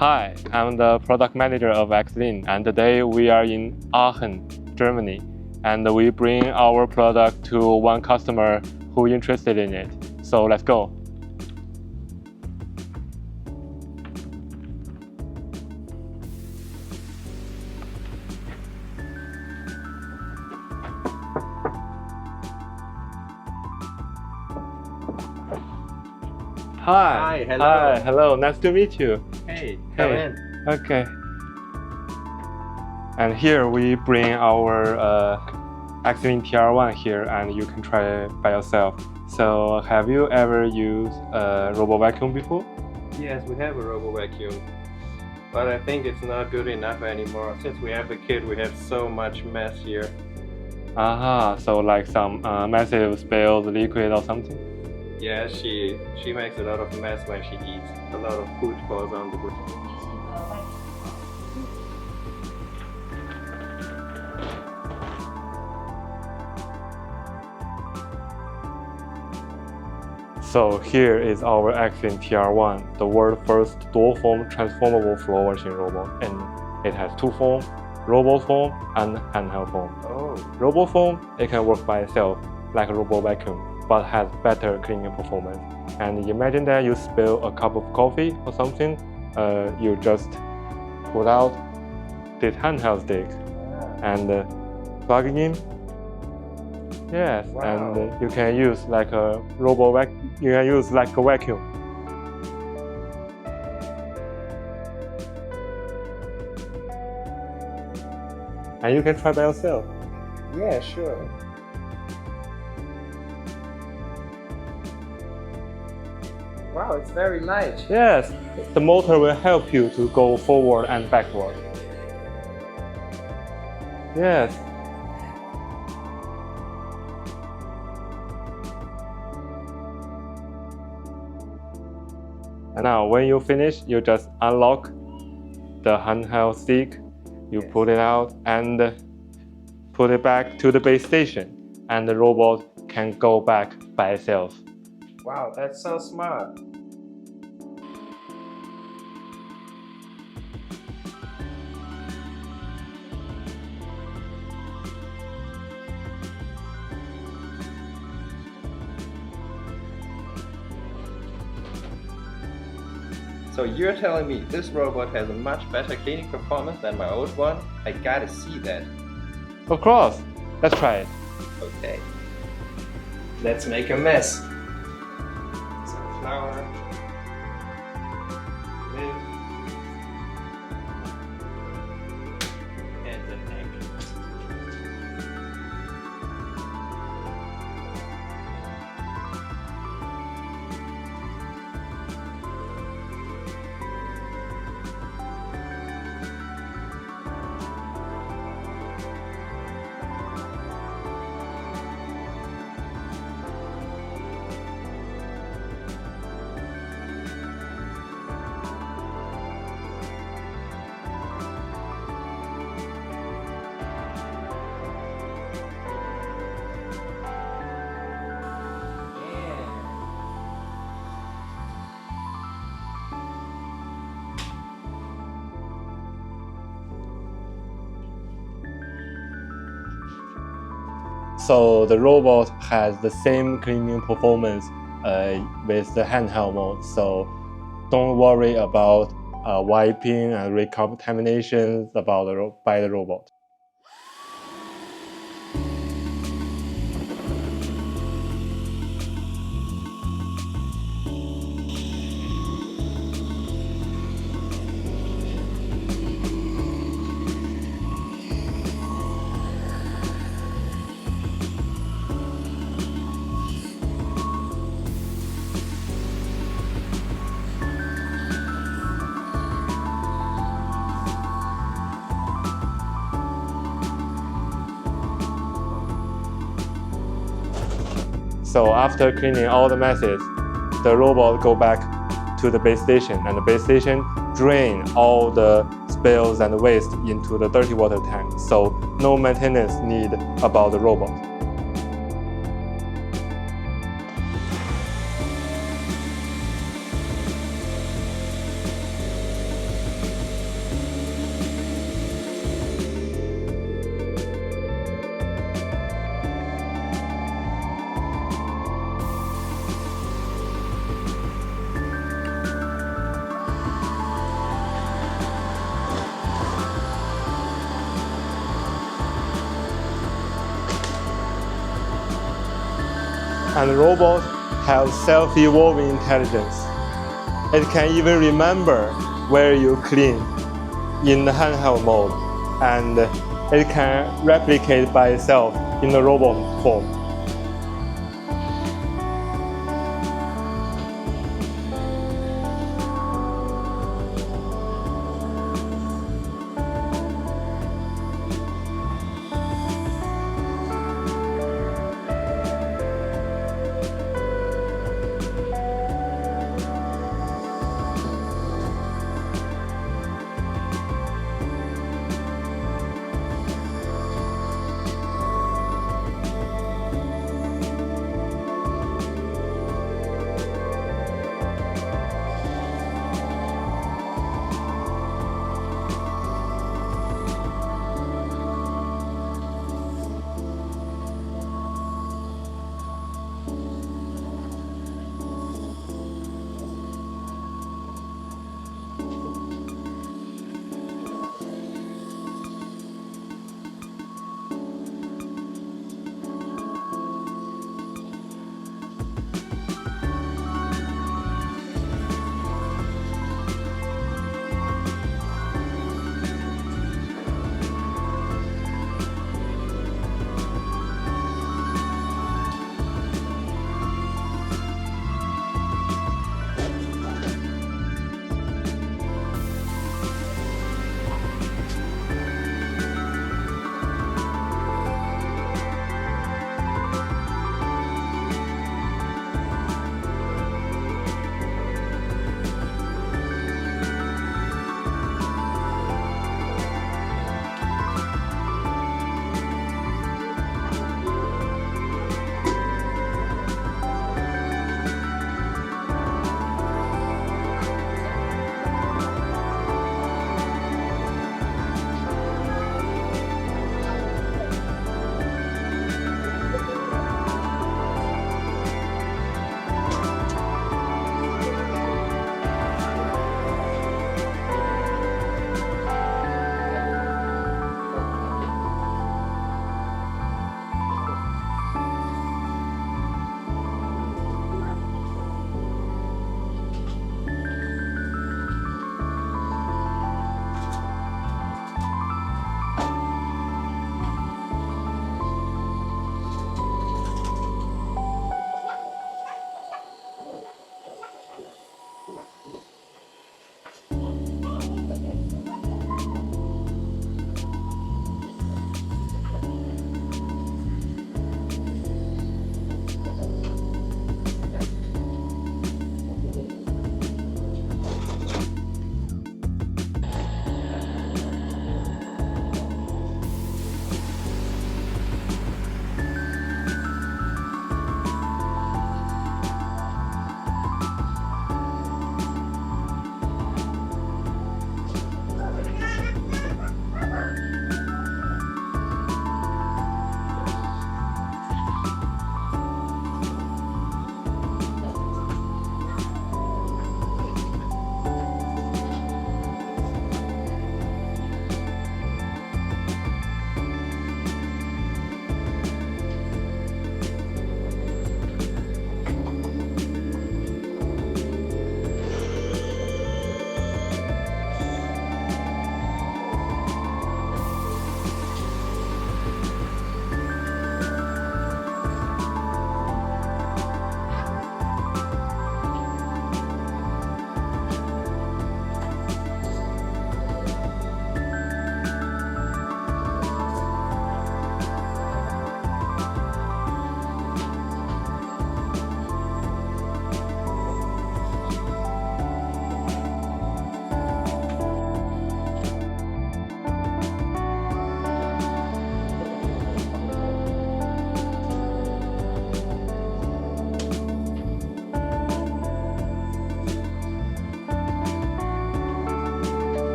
Hi, I'm the product manager of xLean, and today we are in Aachen, Germany, and we bring our product to one customer who is interested in it. So let's go. Hi, hello. Hi, hello, nice to meet you. Hey, come in. Okay. And here we bring our xLean TR1 here, and you can try it by yourself. So have you ever used a robo vacuum before? Yes, we have a robo vacuum, but I think it's not good enough anymore. Since we have a kid, we have so much mess here. Aha, so like some massive spills, liquid or something? Yeah, she makes a lot of mess when she eats. A lot of food falls on the ground. So here is our xLean TR1, the world's first dual-form transformable floor washing robot, and it has two forms, robot form and handheld form. Oh. Robot form, it can work by itself like a robot vacuum, but has better cleaning performance. And imagine that you spill a cup of coffee or something, you just pull out this handheld stick and plug it in. Yes, Wow. and you can use like a robot vacuum. You can use like a vacuum. And you can try by yourself. Yeah, sure. Wow, it's very light. Yes, the motor will help you to go forward and backward. Yes. And now when you finish, you just unlock the handheld stick, you pull it out and put it back to the base station, and the robot can go back by itself. Wow, that's so smart. So you're telling me this robot has a much better cleaning performance than my old one? I gotta see that. Of course, let's try it. Okay. Let's make a mess. Some flour. Milk. And an egg. So the robot has the same cleaning performance with the handheld mode. So don't worry about wiping and recontaminations by the robot. So after cleaning all the messes, the robot go back to the base station, and the base station drain all the spills and waste into the dirty water tank. So no maintenance need about the robot. and robots have self-evolving intelligence. It can even remember where you clean in the handheld mode, and it can replicate by itself in the robot form.